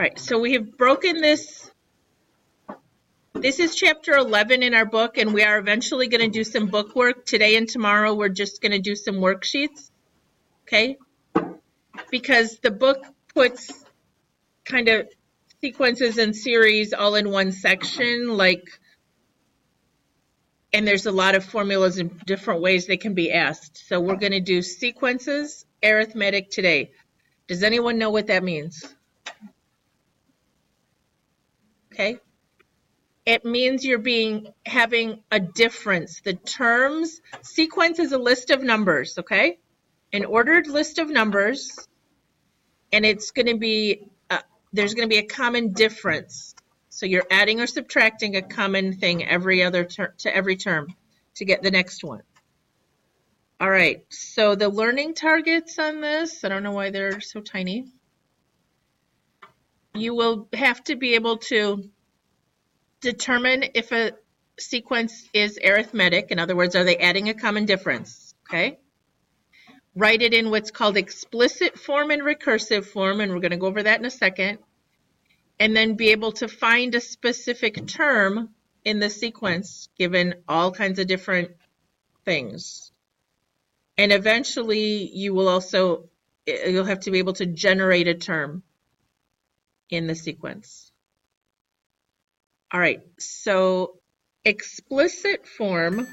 right, so we have broken this. This is chapter 11 in our book, and we are eventually going to do some book work. Today and tomorrow, we're just going to do some worksheets, okay? Because the book puts kind of sequences and series all in one section, like, and there's a lot of formulas and different ways they can be asked. So we're going to do sequences, arithmetic today. Does anyone know what that means? Okay. It means you're having a difference. The terms, sequence is a list of numbers, okay? An ordered list of numbers, and it's going to be, there's going to be a common difference. So you're adding or subtracting a common thing every other to every term to get the next one. All right, so the learning targets on this, I don't know why they're so tiny. You will have to be able to determine if a sequence is arithmetic. In other words, are they adding a common difference? Okay. Write it in what's called explicit form and recursive form, and we're going to go over that in a second. And then be able to find a specific term in the sequence given all kinds of different things. And eventually you will also, you'll have to be able to generate a term in the sequence. All right, so explicit form,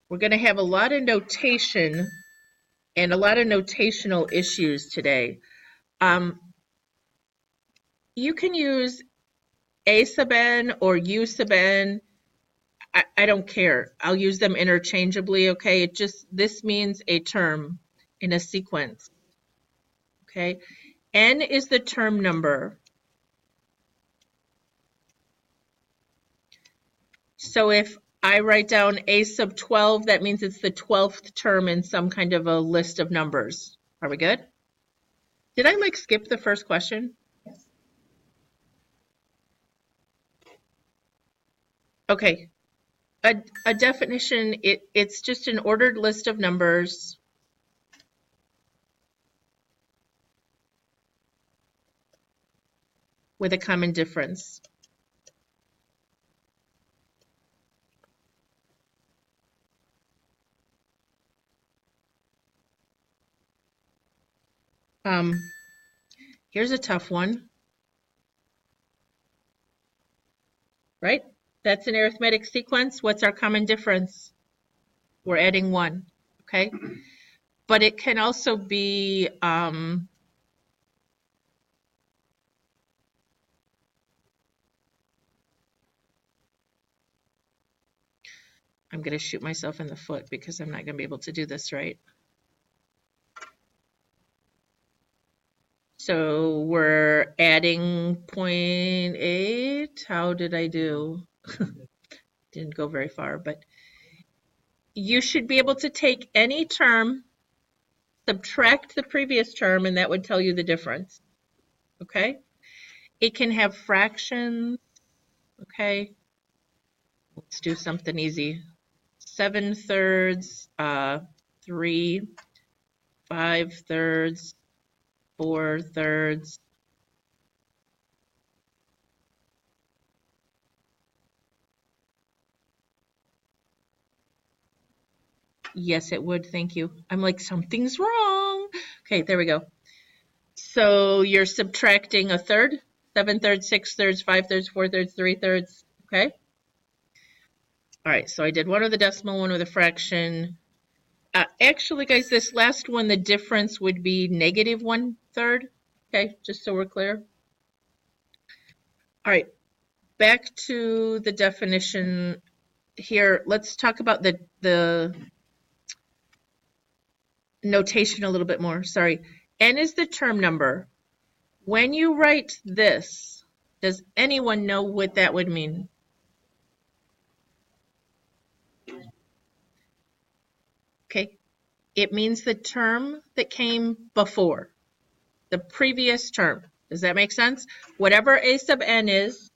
we're going to have a lot of notation and a lot of notational issues today. You can use A sub n or U sub n. I don't care. I'll use them interchangeably, okay? It just, this means a term in a sequence, okay? N is the term number. So if I write down A sub 12, that means it's the 12th term in some kind of a list of numbers. Are we good? Did I like skip the first question? Yes. Okay. A definition, it's just an ordered list of numbers. With a common difference. Here's a tough one. Right? That's an arithmetic sequence. What's our common difference? We're adding 1, okay? But it can also be I'm going to shoot myself in the foot because I'm not going to be able to do this right. So we're adding 0.8. How did I do? Didn't go very far, but you should be able to take any term, subtract the previous term, and that would tell you the difference. Okay? It can have fractions. Okay? Let's do something easy. 7/3, 3, 5/3, 4/3. Yes, it would. Thank you. I'm like, something's wrong. Okay, there we go. So you're subtracting a third, 7/3, 6/3, 5/3, 4/3, 3/3. Okay. All right, so I did one with a decimal, one with a fraction. Actually, guys, this last one, the difference would be -1/3. Okay, just so we're clear. All right, back to the definition here. Let's talk about the notation a little bit more. Sorry. N is the term number. When you write this, does anyone know what that would mean? Okay. It means the term that came before, the previous term. Does that make sense? Whatever A sub n is,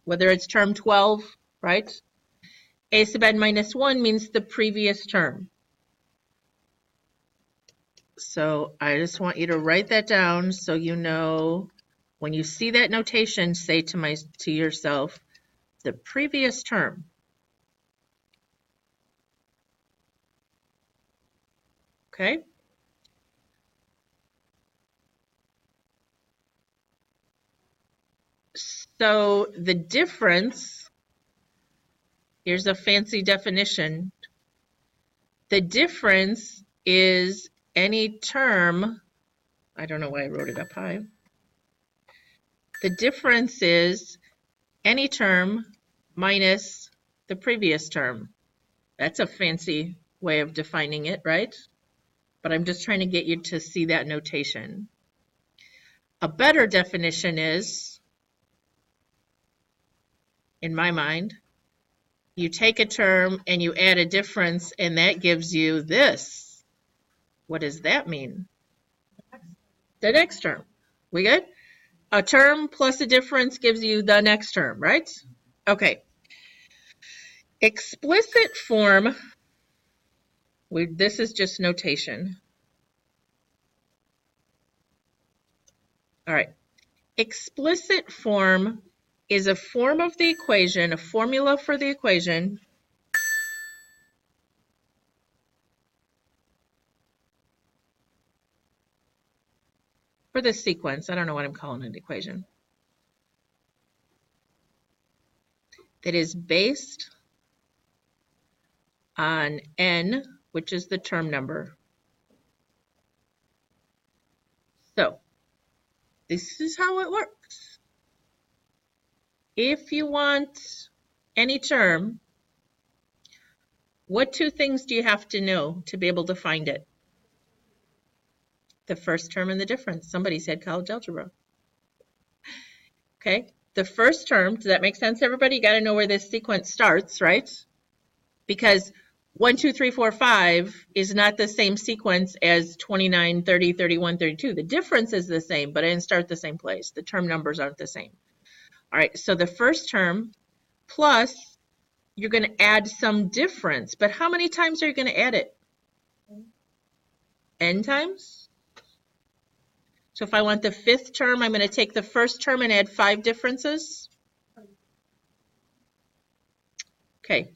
whether it's term 12, right? A sub n minus 1 means the previous term. So I just want you to write that down so you know when you see that notation, say to yourself, the previous term. Okay? So the difference, here's a fancy definition. The difference is any term, I don't know why I wrote it up high. The difference is any term minus the previous term. That's a fancy way of defining it, right? But I'm just trying to get you to see that notation. A better definition is, in my mind, you take a term and you add a difference, and that gives you this. What does that mean? The next term. We good? A term plus a difference gives you the next term, right? Okay. Explicit form, this is just notation. All right. Explicit form is a form of the equation, a formula for the equation for the sequence. I don't know what I'm calling an equation. That is based on n, which is the term number. So this is how it works. If you want any term, what two things do you have to know to be able to find it? The first term and the difference. Somebody said college algebra. Okay, the first term, does that make sense, everybody? You got to know where this sequence starts, right? Because 1, 2, 3, 4, 5 is not the same sequence as 29, 30, 31, 32. The difference is the same, but it didn't start the same place. The term numbers aren't the same. All right, so the first term plus, you're going to add some difference. But how many times are you going to add it? N times? So if I want the fifth term, I'm going to take the first term and add 5 differences. Okay.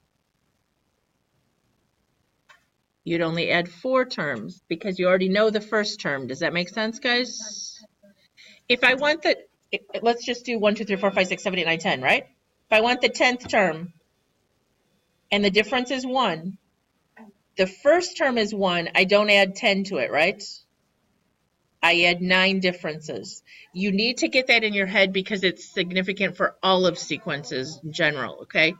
You'd only add 4 terms because you already know the first term. Does that make sense, guys? If I want the, let's just do 1, 2, 3, 4, 5, 6, 7, 8, 9, 10, right? If I want the 10th term and the difference is 1, the first term is 1, I don't add 10 to it, right? I add 9 differences. You need to get that in your head because it's significant for all of sequences in general, okay?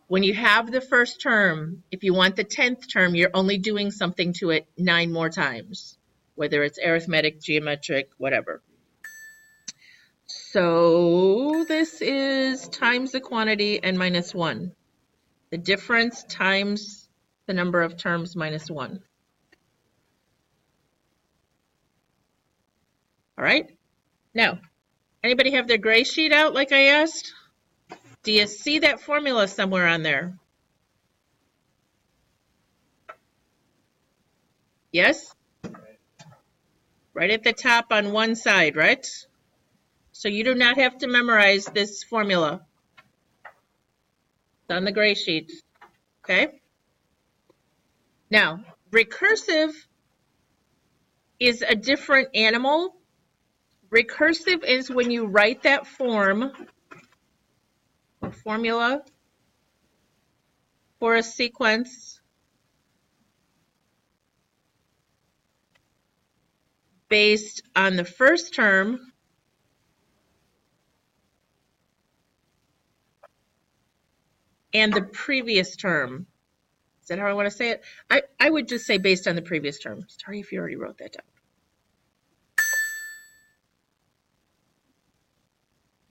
When you have the first term, if you want the 10th term, you're only doing something to it 9 more times, whether it's arithmetic, geometric, whatever. So this is times the quantity and minus 1. The difference times the number of terms minus 1. All right. Now, anybody have their gray sheet out like I asked? Do you see that formula somewhere on there? Yes? Right at the top on one side, right? So you do not have to memorize this formula. It's on the gray sheet. Okay? Now, recursive is a different animal. Recursive is when you write that form or formula for a sequence based on the first term and the previous term. Is that how I want to say it? I would just say based on the previous term. Sorry if you already wrote that down.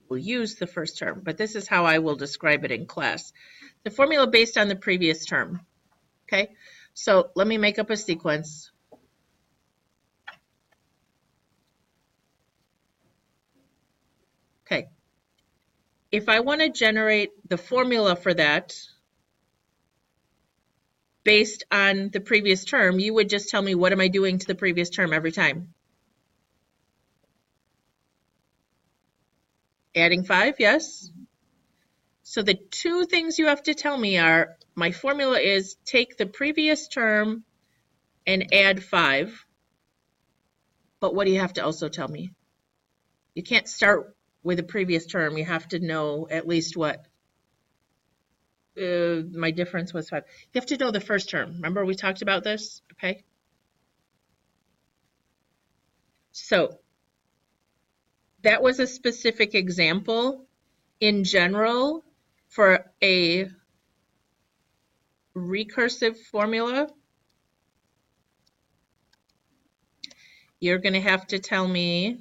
We'll use the first term, but this is how I will describe it in class. The formula based on the previous term. Okay, so let me make up a sequence. Okay, if I want to generate the formula for that based on the previous term, you would just tell me what am I doing to the previous term every time. Adding 5, yes? So the two things you have to tell me are, my formula is take the previous term and add 5. But what do you have to also tell me? You can't start with a previous term. You have to know at least what my difference was 5. You have to know the first term. Remember we talked about this? Okay. So that was a specific example. In general, for a recursive formula, you're going to have to tell me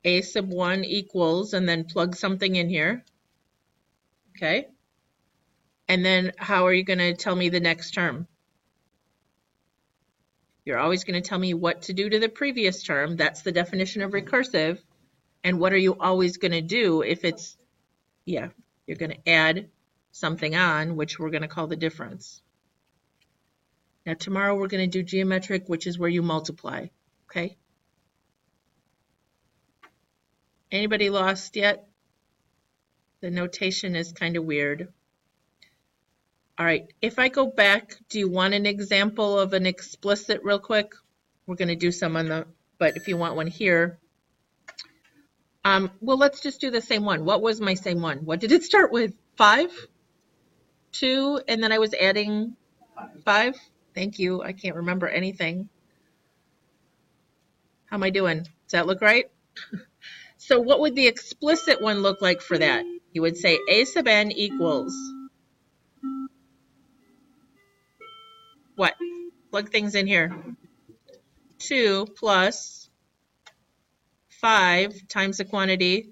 a sub 1 equals, and then plug something in here. Okay. And then how are you going to tell me the next term? You're always going to tell me what to do to the previous term. That's the definition of recursive. And what are you always going to do if it's, yeah, you're going to add something on, which we're going to call the difference. Now tomorrow we're going to do geometric, which is where you multiply. Okay. Anybody lost yet? The notation is kind of weird. All right, if I go back, do you want an example of an explicit real quick? We're going to do some on the, but if you want one here. Well, let's just do the same one. What was my same one? What did it start with? 5? 2, and then I was adding 5? Thank you. I can't remember anything. How am I doing? Does that look right? So what would the explicit one look like for that? You would say a sub n equals what? Plug things in here. 2 plus 5 times the quantity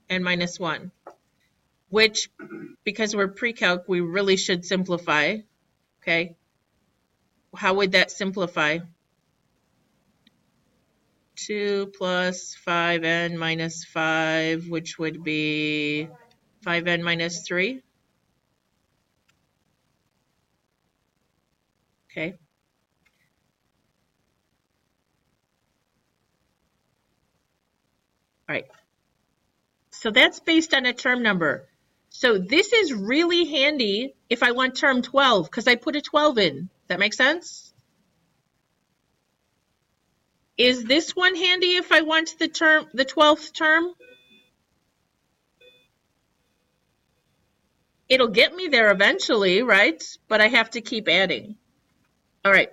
and minus 1, which, because we're pre-calc, we really should simplify. Okay. How would that simplify? 2 plus 5n minus 5, which would be 5n minus 3. Okay. All right. So that's based on a term number. So this is really handy if I want term 12, because I put a 12 in. Does that make sense? Is this one handy if I want the 12th term? It'll get me there eventually, right? But I have to keep adding. All right.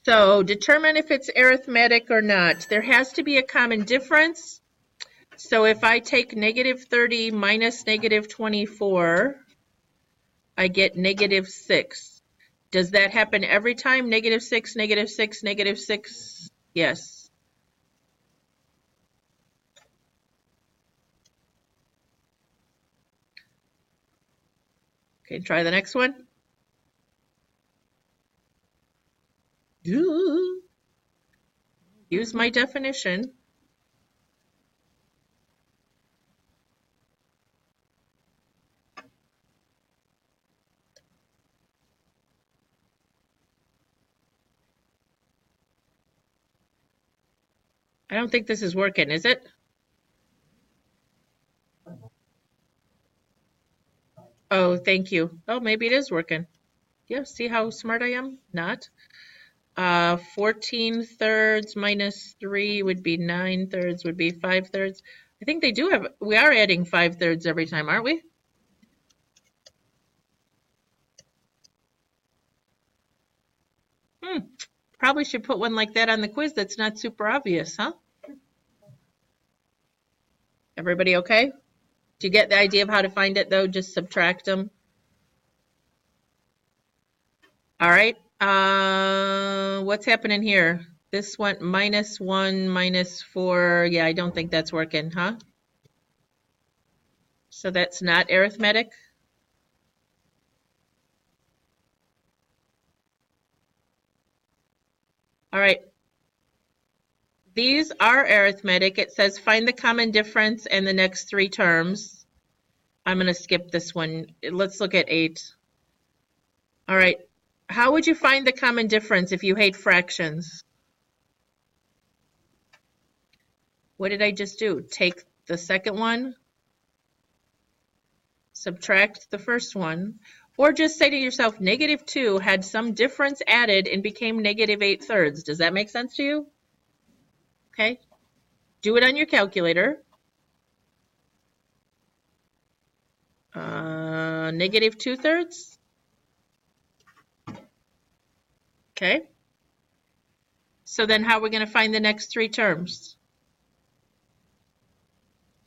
So determine if it's arithmetic or not. There has to be a common difference. So if I take negative 30 minus negative 24, I get negative 6. Does that happen every time? Negative 6, negative 6, negative 6? Yes. Okay, try the next one. Use my definition. I don't think this is working, is it? Oh, thank you. Oh, maybe it is working. Yeah, see how smart I am? Not. 14 thirds minus 3 would be 9 thirds, would be 5 thirds. I think they do have, we are adding 5 thirds every time, aren't we? Probably should put one like that on the quiz that's not super obvious, huh? Everybody okay? Do you get the idea of how to find it though? Just subtract them. All right. What's happening here? This went minus 1, minus 4. Yeah, I don't think that's working, huh? So that's not arithmetic. All right. These are arithmetic. It says find the common difference in the next 3 terms. I'm going to skip this one. Let's look at 8. All right. How would you find the common difference if you hate fractions? What did I just do? Take the second one, subtract the first one, or just say to yourself, -2 had some difference added and became -8/3. Does that make sense to you? Okay. Do it on your calculator. -2/3. Okay. So then how are we going to find the next 3 terms?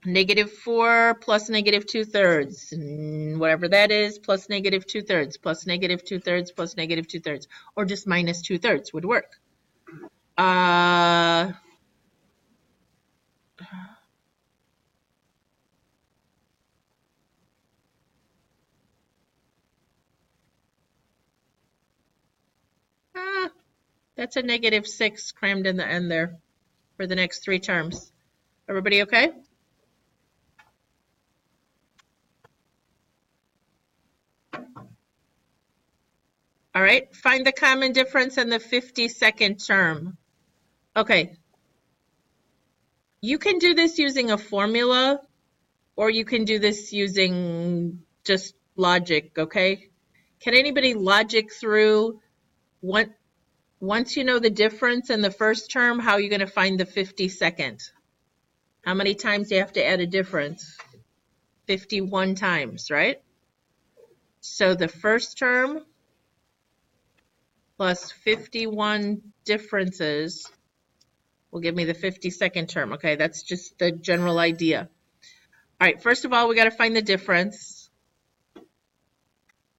-4 plus -2/3, and whatever that is, plus -2/3, plus -2/3, plus -2/3, or just -2/3 would work. That's a -6 crammed in the end there for the next 3 terms. Everybody okay? All right, find the common difference in the 52nd term. Okay. You can do this using a formula, or you can do this using just logic, okay? Can anybody logic through once you know the difference in the first term, how are you going to find the 52nd? How many times do you have to add a difference? 51 times, right? So the first term plus 51 differences will give me the 52nd term. Okay, that's just the general idea. All right, first of all, we got to find the difference.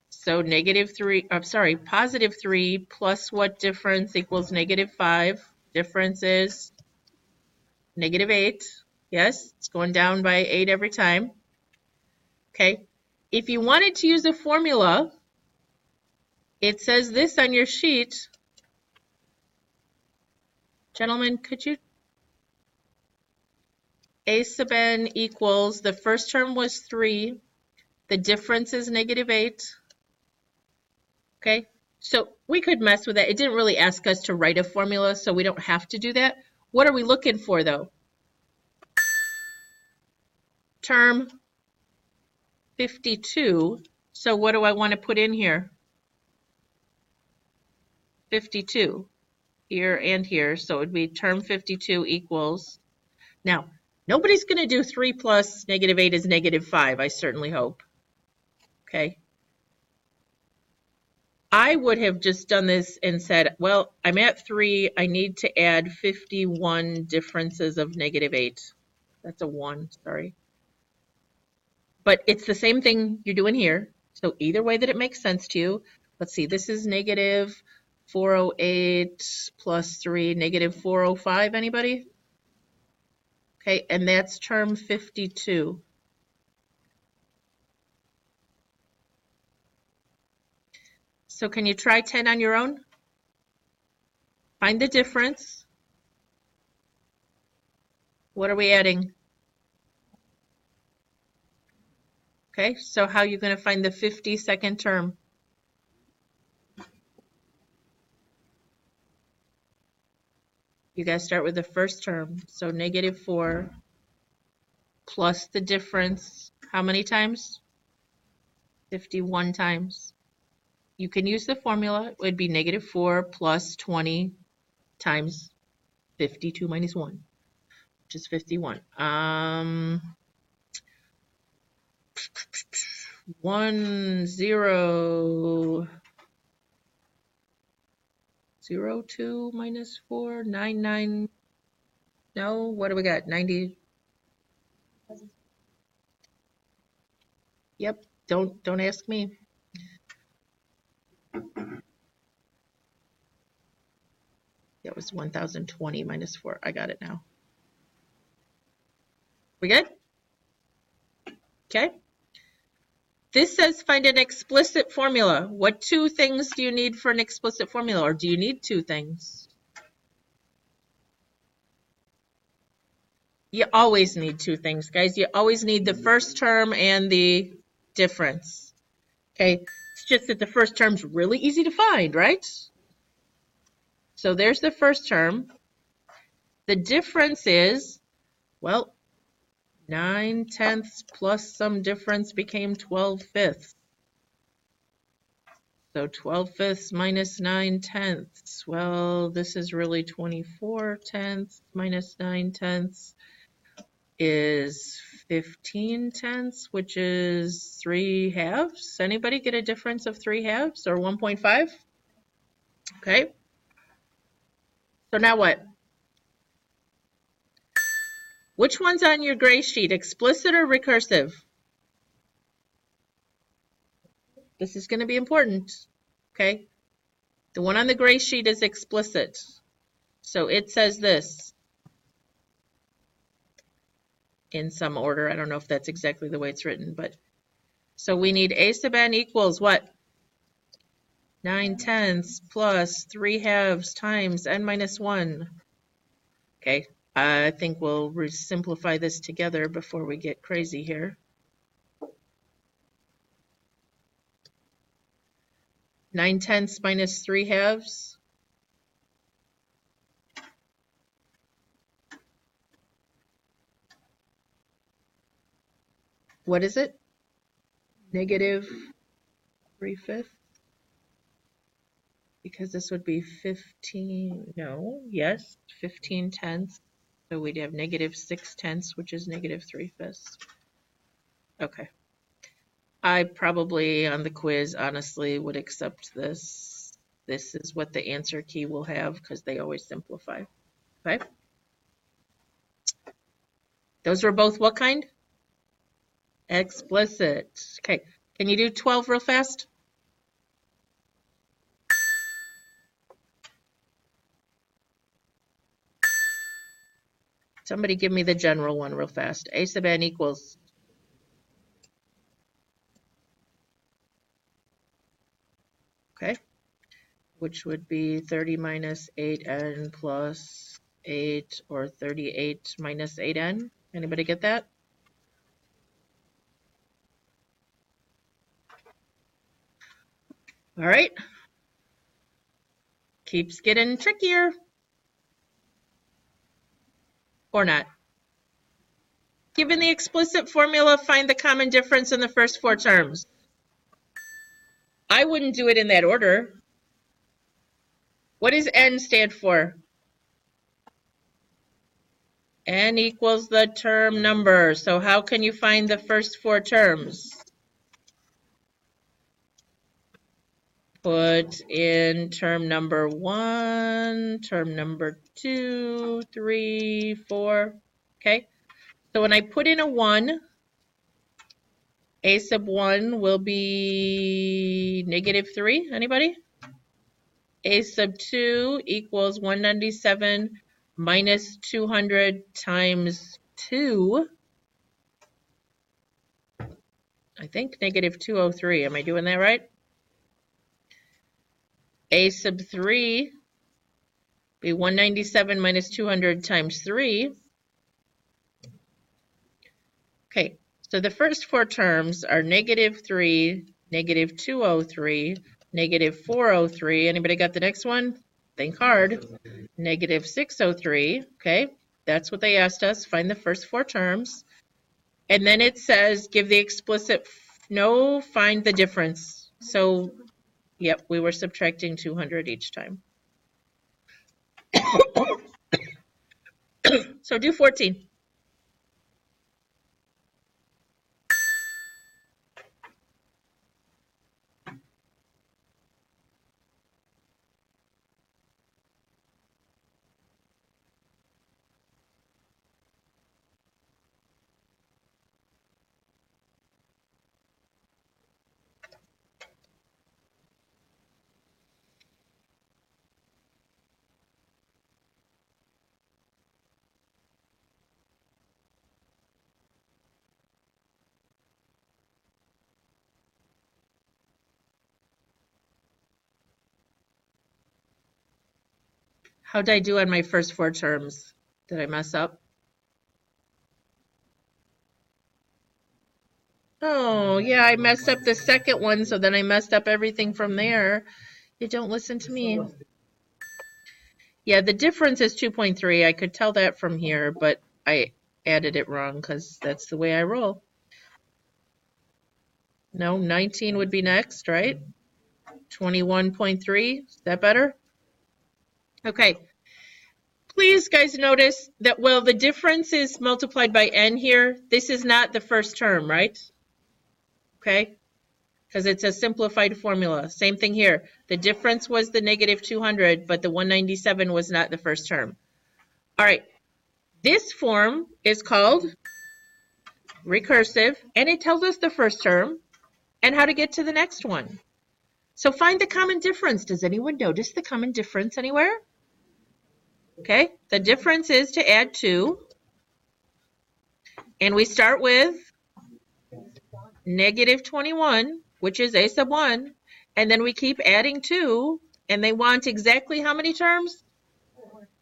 So +3 plus what difference equals -5? Difference is -8. Yes, it's going down by 8 every time. Okay, if you wanted to use a formula, it says this on your sheet. Gentlemen, could you? A sub n equals, the first term was 3. The difference is -8. Okay, so we could mess with that. It didn't really ask us to write a formula, so we don't have to do that. What are we looking for, though? Term 52. So what do I want to put in here? 52 here and here. So it would be term 52 equals. Now, nobody's going to do 3 plus -8 is -5, I certainly hope. Okay. I would have just done this and said, well, I'm at 3. I need to add 51 differences of -8. That's a 1, sorry. But it's the same thing you're doing here. So either way that it makes sense to you. Let's see, this is -408 plus 3, -405, anybody? Okay, and that's term 52. So can you try 10 on your own? Find the difference. What are we adding? Okay, so how are you going to find the 52nd term? You guys start with the first term. So -4 plus the difference. How many times? 51 times. You can use the formula. It would be -4 plus 20 times 52 minus 1, which is 51. 1002 minus 4, 99. No, what do we got? 90. Yep, don't ask me. That was 1020 minus 4. I got it now. We good? Okay. This says find an explicit formula. What 2 things do you need for an explicit formula, or do you need 2 things? You always need two things, guys. You always need the first term and the difference. Okay, it's just that the first term's really easy to find, right? So there's the first term. The difference is, well, 9/10 plus some difference became 12/5. So 12/5 minus 9/10. Well, this is really 24/10 minus 9/10 is 15/10, which is 3/2. Anybody get a difference of 3/2 or 1.5? Okay. So now what? Which one's on your gray sheet, explicit or recursive? This is going to be important. Okay. The one on the gray sheet is explicit. So it says this in some order. I don't know if that's exactly the way it's written, but so we need a sub n equals what? 9/10 plus 3/2 times n minus 1. Okay, I think we'll simplify this together before we get crazy here. 9/10 minus 3/2. What is it? Negative 3/5? Because this would be 15, no, yes, 15/10. So we'd have negative 6/10, which is negative 3/5. Okay. I probably on the quiz honestly would accept this. This is what the answer key will have because they always simplify. Okay. Those were both what kind? Explicit. Okay. Can you do 12 real fast? Somebody give me the general one real fast. A sub n equals. Okay. Which would be 30 minus 8n plus 8 or 38 minus 8n. Anybody get that? All right. Keeps getting trickier. Or not. Given the explicit formula, find the common difference in the first four terms. I wouldn't do it in that order. What does n stand for? N equals the term number. So how can you find the first four terms? Put in term number 1, term number 2, 3, 4. Okay. So when I put in a 1, a sub 1 will be negative 3. Anybody? A sub 2 equals 197 minus 200 times 2. I think negative 203. Am I doing that right? A sub 3 be 197 minus 200 times 3. Okay, so the first four terms are negative 3, negative 203, negative 403. Anybody got the next one? Think hard. Negative 603. Okay, that's what they asked us. Find the first four terms. And then it says give the explicit no, find the difference. So, yep, we were subtracting 200 each time. So do 14. How'd I do on my first four terms? Did I mess up? Oh, yeah, I messed up the second one, so then I messed up everything from there. You don't listen to me. Yeah, the difference is 2.3. I could tell that from here, but I added it wrong because that's the way I roll. No, 19 would be next, right? 21.3. Is that better? Okay. Please, guys, notice that, well, the difference is multiplied by n here. This is not the first term, right? Okay? Because it's a simplified formula. Same thing here. The difference was the negative 200, but the 197 was not the first term. All right. This form is called recursive, and it tells us the first term and how to get to the next one. So find the common difference. Does anyone notice the common difference anywhere? Okay, the difference is to add 2, and we start with negative 21, which is a sub 1, and then we keep adding 2, and they want exactly how many terms?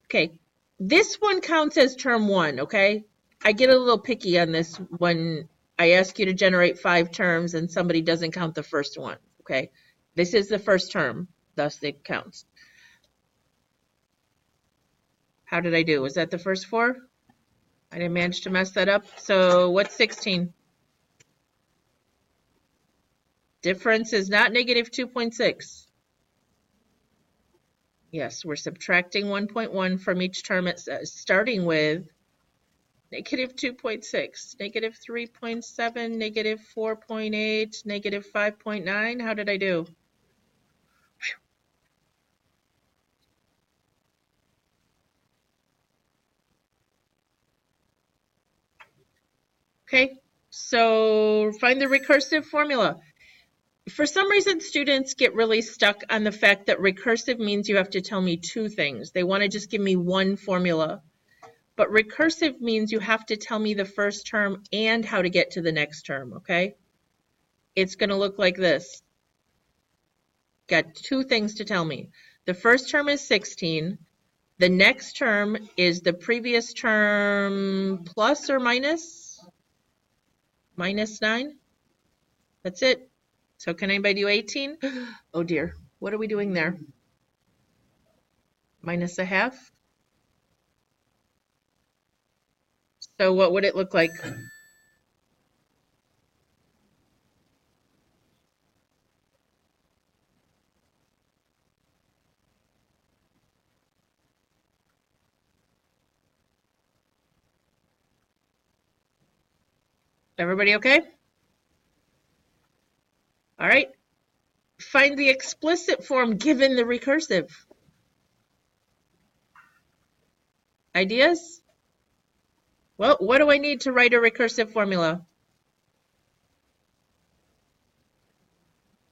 Okay, this one counts as term 1, okay? I get a little picky on this when I ask you to generate 5 terms and somebody doesn't count the first one, okay? This is the first term, thus it counts. How did I do? Was that the first 4? I didn't manage to mess that up. So what's 16? Difference is not negative 2.6. Yes, we're subtracting 1.1 from each term. It says, starting with negative 2.6, negative 3.7, negative 4.8, negative 5.9. How did I do? Okay, so find the recursive formula. For some reason, students get really stuck on the fact that recursive means you have to tell me 2 things. They want to just give me one formula. But recursive means you have to tell me the first term and how to get to the next term, okay? It's going to look like this. Got 2 things to tell me. The first term is 16. The next term is the previous term plus or minus? Minus 9. That's it. So can anybody do 18? Oh dear. What are we doing there? Minus a half. So what would it look like? Everybody okay? All right. Find the explicit form given the recursive. Ideas? Well, what do I need to write a recursive formula?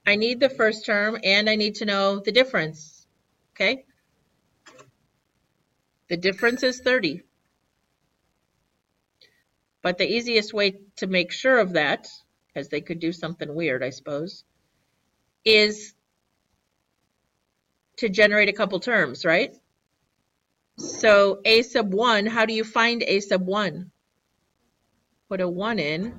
I need the first term and I need to know the difference. Okay? The difference is 30. But the easiest way to make sure of that, because they could do something weird, I suppose, is to generate a couple terms, right? So a sub 1, how do you find a sub 1? Put a 1 in.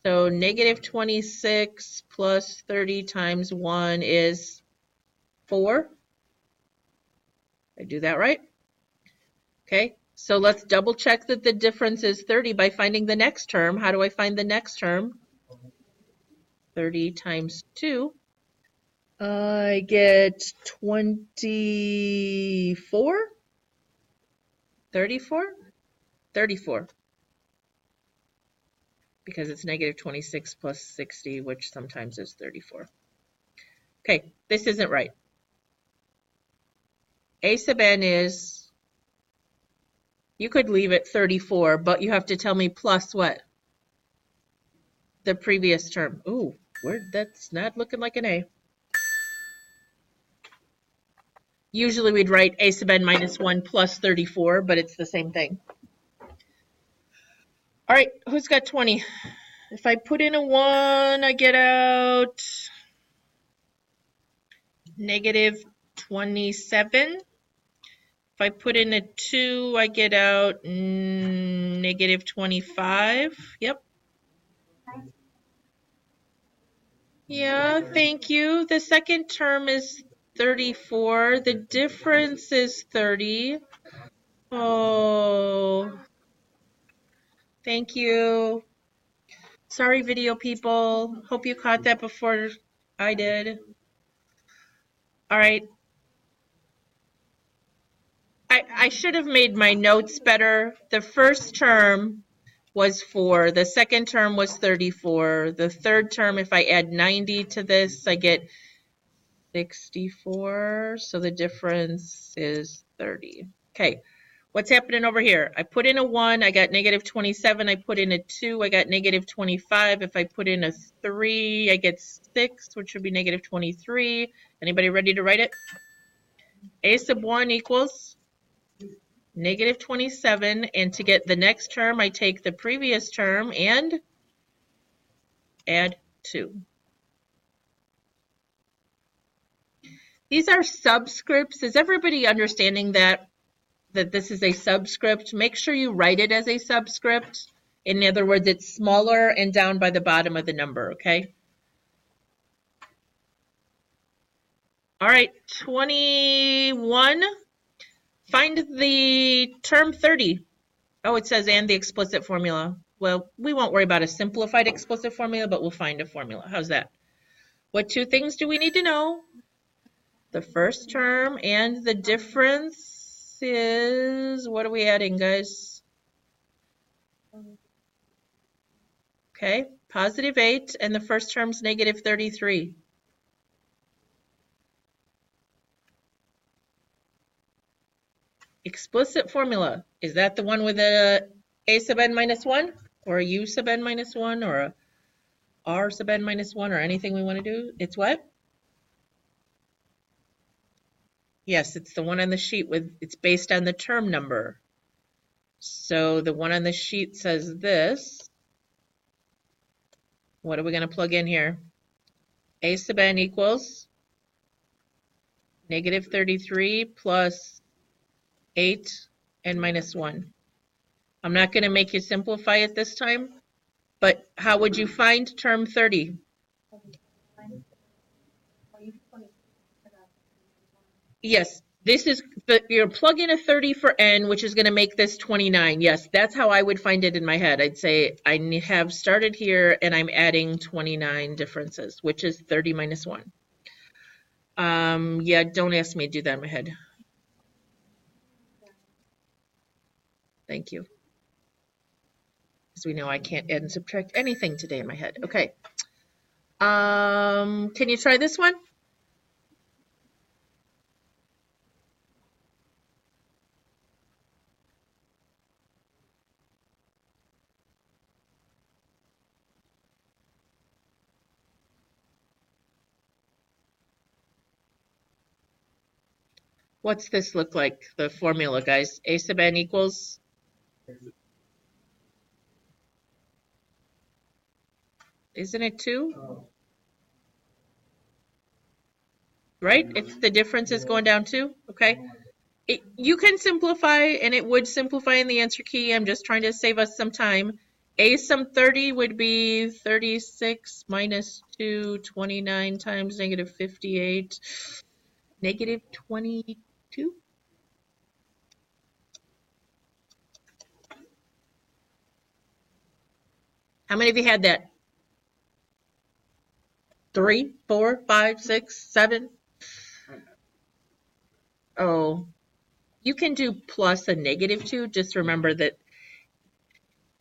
So negative 26 plus 30 times 1 is 4. Did I do that right? Okay, so let's double check that the difference is 30 by finding the next term. How do I find the next term? 30 times 2. I get 24? 34? 34. Because it's negative 26 plus 60, which sometimes is 34. Okay, this isn't right. A sub n is, you could leave it 34, but you have to tell me plus what? The previous term. Ooh, that's not looking like an A. Usually we'd write a sub n minus 1 plus 34, but it's the same thing. All right, who's got 20? If I put in a 1, I get out negative 27. If I put in a 2, I get out negative 25. Yep. Yeah, thank you. The second term is 34. The difference is 30. Oh, thank you. Sorry, video people. Hope you caught that before I did. All right. I should have made my notes better. The first term was 4. The second term was 34. The third term, if I add 90 to this, I get 64. So the difference is 30. Okay. What's happening over here? I put in a 1, I got negative 27. I put in a 2, I got negative 25. If I put in a 3, I get 6, which would be negative 23. Anybody ready to write it? A sub 1 equals negative 27. And to get the next term, I take the previous term and add 2. These are subscripts. Is everybody understanding that this is a subscript? Make sure you write it as a subscript. In other words, it's smaller and down by the bottom of the number, okay? All right, 21. Find the term 30. Oh, it says and the explicit formula. Well, we won't worry about a simplified explicit formula, but we'll find a formula. How's that? What 2 things do we need to know? The first term and the difference is, what are we adding, guys? Okay, positive 8, and the first term's negative 33. Explicit formula, is that the one with a sub n minus 1? Or a u sub n minus 1? Or a r sub n minus 1? Or anything we want to do? It's what? Yes, it's the one on the sheet with, it's based on the term number. So the one on the sheet says this. What are we going to plug in here? A sub n equals negative 33 plus 8 and minus 1. I'm not going to make you simplify it this time, but how would you find term 30? Yes, this is, you're plugging a 30 for n, which is going to make this 29. Yes, that's how I would find it in my head. I'd say I have started here and I'm adding 29 differences, which is 30 minus 1. Yeah, don't ask me to do that in my head. Thank you. Because we know I can't add and subtract anything today in my head. Okay. Can you try this one? What's this look like, the formula, guys? A sub n equals? Isn't it 2? Right? It's the difference is going down 2. Okay. You can simplify, and it would simplify in the answer key. I'm just trying to save us some time. A sum 30 would be 36 minus 2, 29 times negative 58, negative 22. How many of you had that? 3, 4, 5, 6, 7? Oh, you can do plus a negative 2. Just remember that,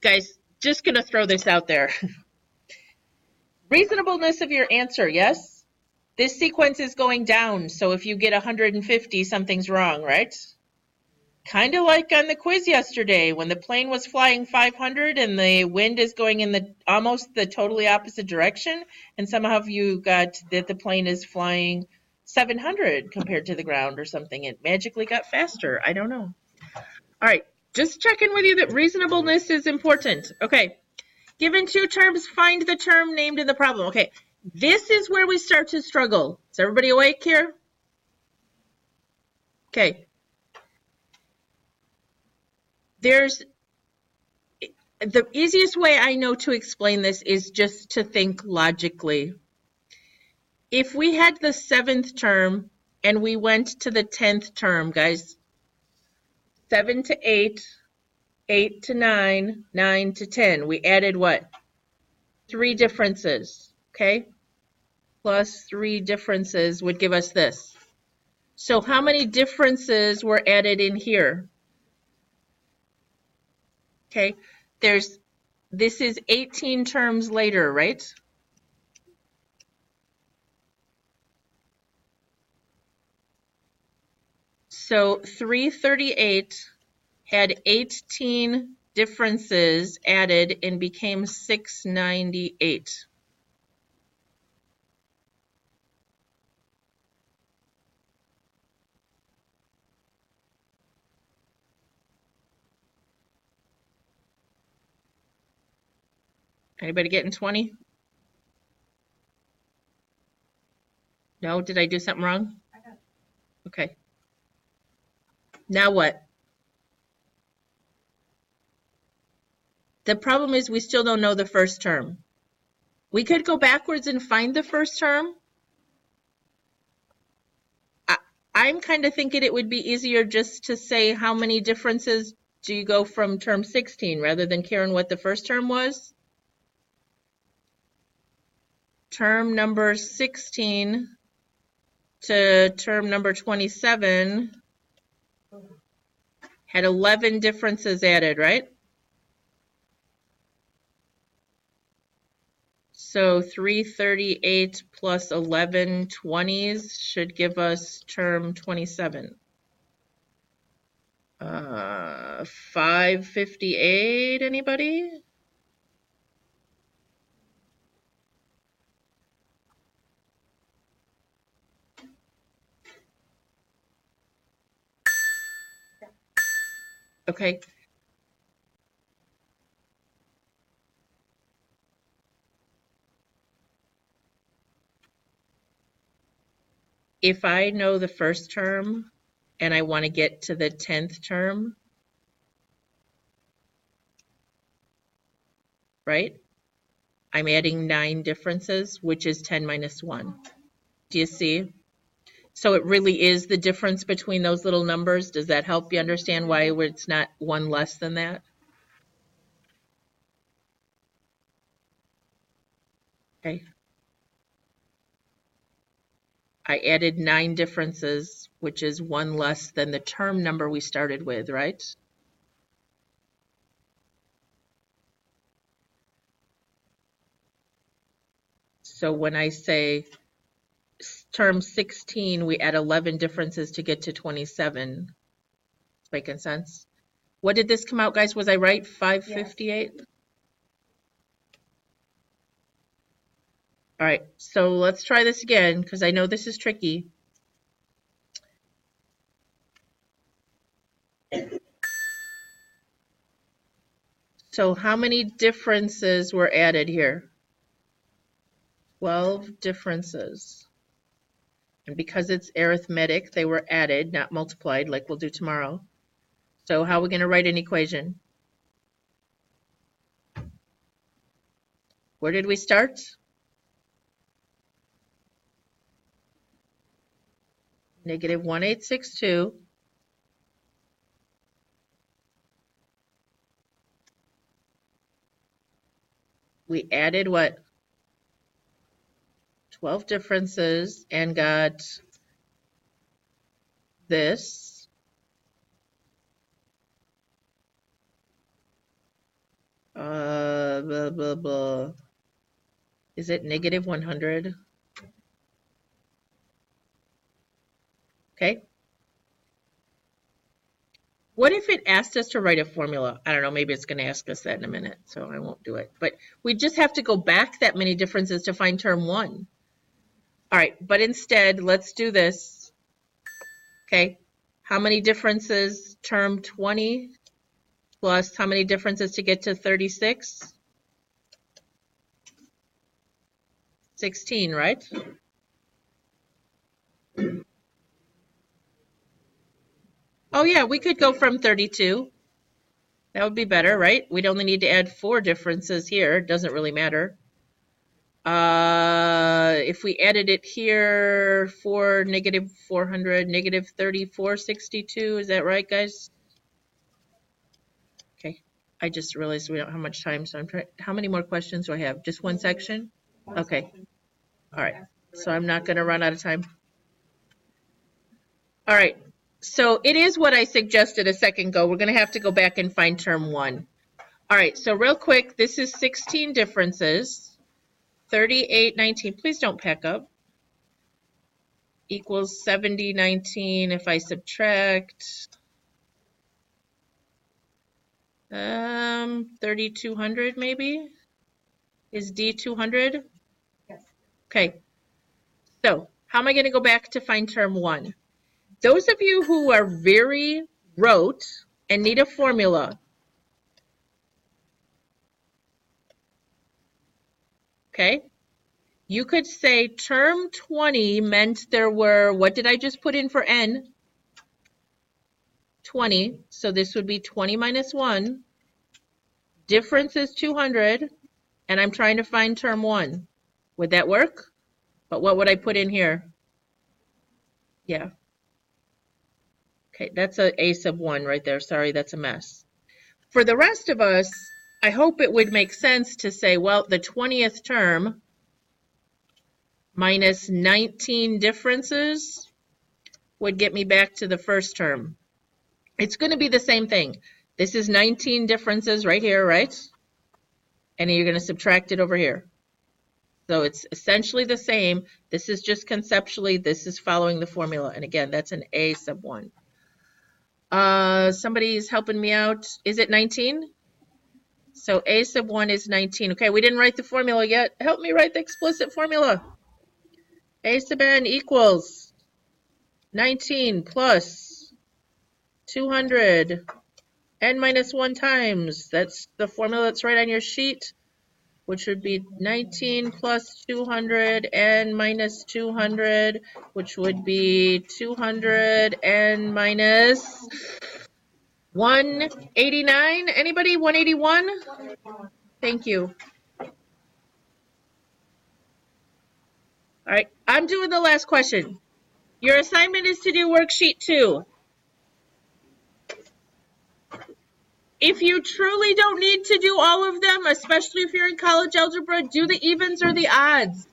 guys, just going to throw this out there. Reasonableness of your answer, yes? This sequence is going down, so if you get 150, something's wrong, right? Kind of like on the quiz yesterday when the plane was flying 500 and the wind is going in the almost the totally opposite direction, and somehow you got that the plane is flying 700 compared to the ground or something. It magically got faster. I don't know. All right, just checking with you that reasonableness is important. Okay, given 2 terms, find the term named in the problem. Okay, this is where we start to struggle. Is everybody awake here? Okay. The easiest way I know to explain this is just to think logically. If we had the 7th term and we went to the 10th term, guys, 7 to 8, 8 to 9, 9 to 10, we added what? 3 differences, okay? Plus 3 differences would give us this. So how many differences were added in here? Okay, this is 18 terms later, right? So 338 had 18 differences added and became 698. Anybody getting 20? No, did I do something wrong? Okay. Now what? The problem is we still don't know the first term. We could go backwards and find the first term. I'm kind of thinking it would be easier just to say how many differences do you go from term 16 rather than caring what the first term was. Term number 16 to term number 27 had 11 differences added, right? So 338 plus 11 20s should give us term 27. 558, anybody? Okay. If I know the first term and I want to get to the 10th term, right? I'm adding 9 differences, which is 10 minus 1. Do you see? So it really is the difference between those little numbers. Does that help you understand why it's not 1 less than that? Okay. I added 9 differences, which is 1 less than the term number we started with, right? So when I say term 16, we add 11 differences to get to 27. It's making sense? What did this come out, guys? Was I right? 558? Yes. All right, so let's try this again because I know this is tricky. So how many differences were added here? 12 differences. And because it's arithmetic, they were added, not multiplied, like we'll do tomorrow. So how are we going to write an equation? Where did we start? Negative 1862. We added what? 12 differences and got this. Blah, blah, blah. Is it negative 100? Okay. What if it asked us to write a formula? I don't know, maybe it's going to ask us that in a minute, so I won't do it. But we just have to go back that many differences to find term 1. All right, but instead, let's do this. Okay, how many differences term 20 plus how many differences to get to 36? 16, right? Oh yeah, we could go from 32. That would be better, right? We'd only need to add 4 differences here. It doesn't really matter. If we added it here, 4, negative 400, negative 3462, is that right, guys? Okay, I just realized we don't have much time, so I'm trying. How many more questions do I have? Just one section? Okay, all right, so I'm not going to run out of time. All right, so it is what I suggested a second ago. We're going to have to go back and find term 1. All right, so real quick, this is 16 differences. 3819, please don't pack up, equals 7019 if I subtract 3200 maybe? Is D 200? Yes. Okay, so how am I going to go back to find term 1? Those of you who are very rote and need a formula, okay, you could say term 20 meant there were, what did I just put in for n? 20, so this would be 20 minus 1. Difference is 200, and I'm trying to find term 1. Would that work? But what would I put in here? Yeah. Okay, that's a sub 1 right there. Sorry, that's a mess. For the rest of us, I hope it would make sense to say, well, the 20th term minus 19 differences would get me back to the first term. It's going to be the same thing. This is 19 differences right here, right? And you're going to subtract it over here. So it's essentially the same. This is just conceptually, this is following the formula. And again, that's an a sub 1. Somebody's helping me out. Is it 19? So a sub 1 is 19. Okay, we didn't write the formula yet. Help me write the explicit formula. A sub n equals 19 plus 200 n minus 1 times. That's the formula that's right on your sheet, which would be 19 plus 200 n minus 200, which would be 200 n minus 189. Anybody? 181? Thank you. All right, I'm doing the last question. Your assignment is to do worksheet 2. If you truly don't need to do all of them, especially if you're in college algebra, do the evens or the odds.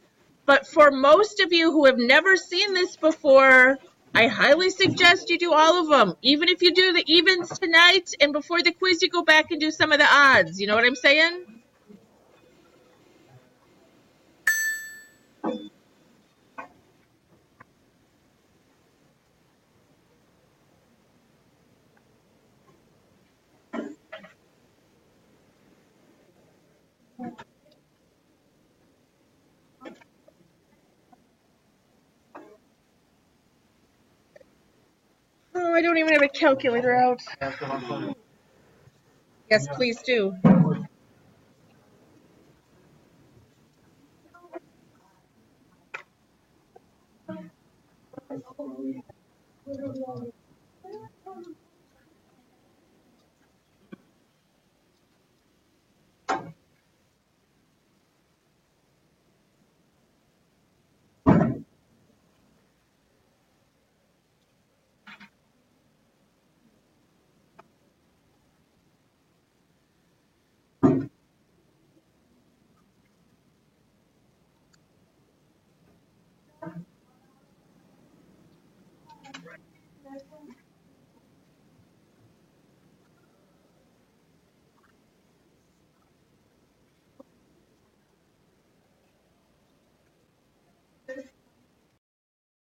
But for most of you who have never seen this before, I highly suggest you do all of them. Even if you do the evens tonight and before the quiz, you go back and do some of the odds. You know what I'm saying? Oh, I don't even have a calculator out. Yes, please do.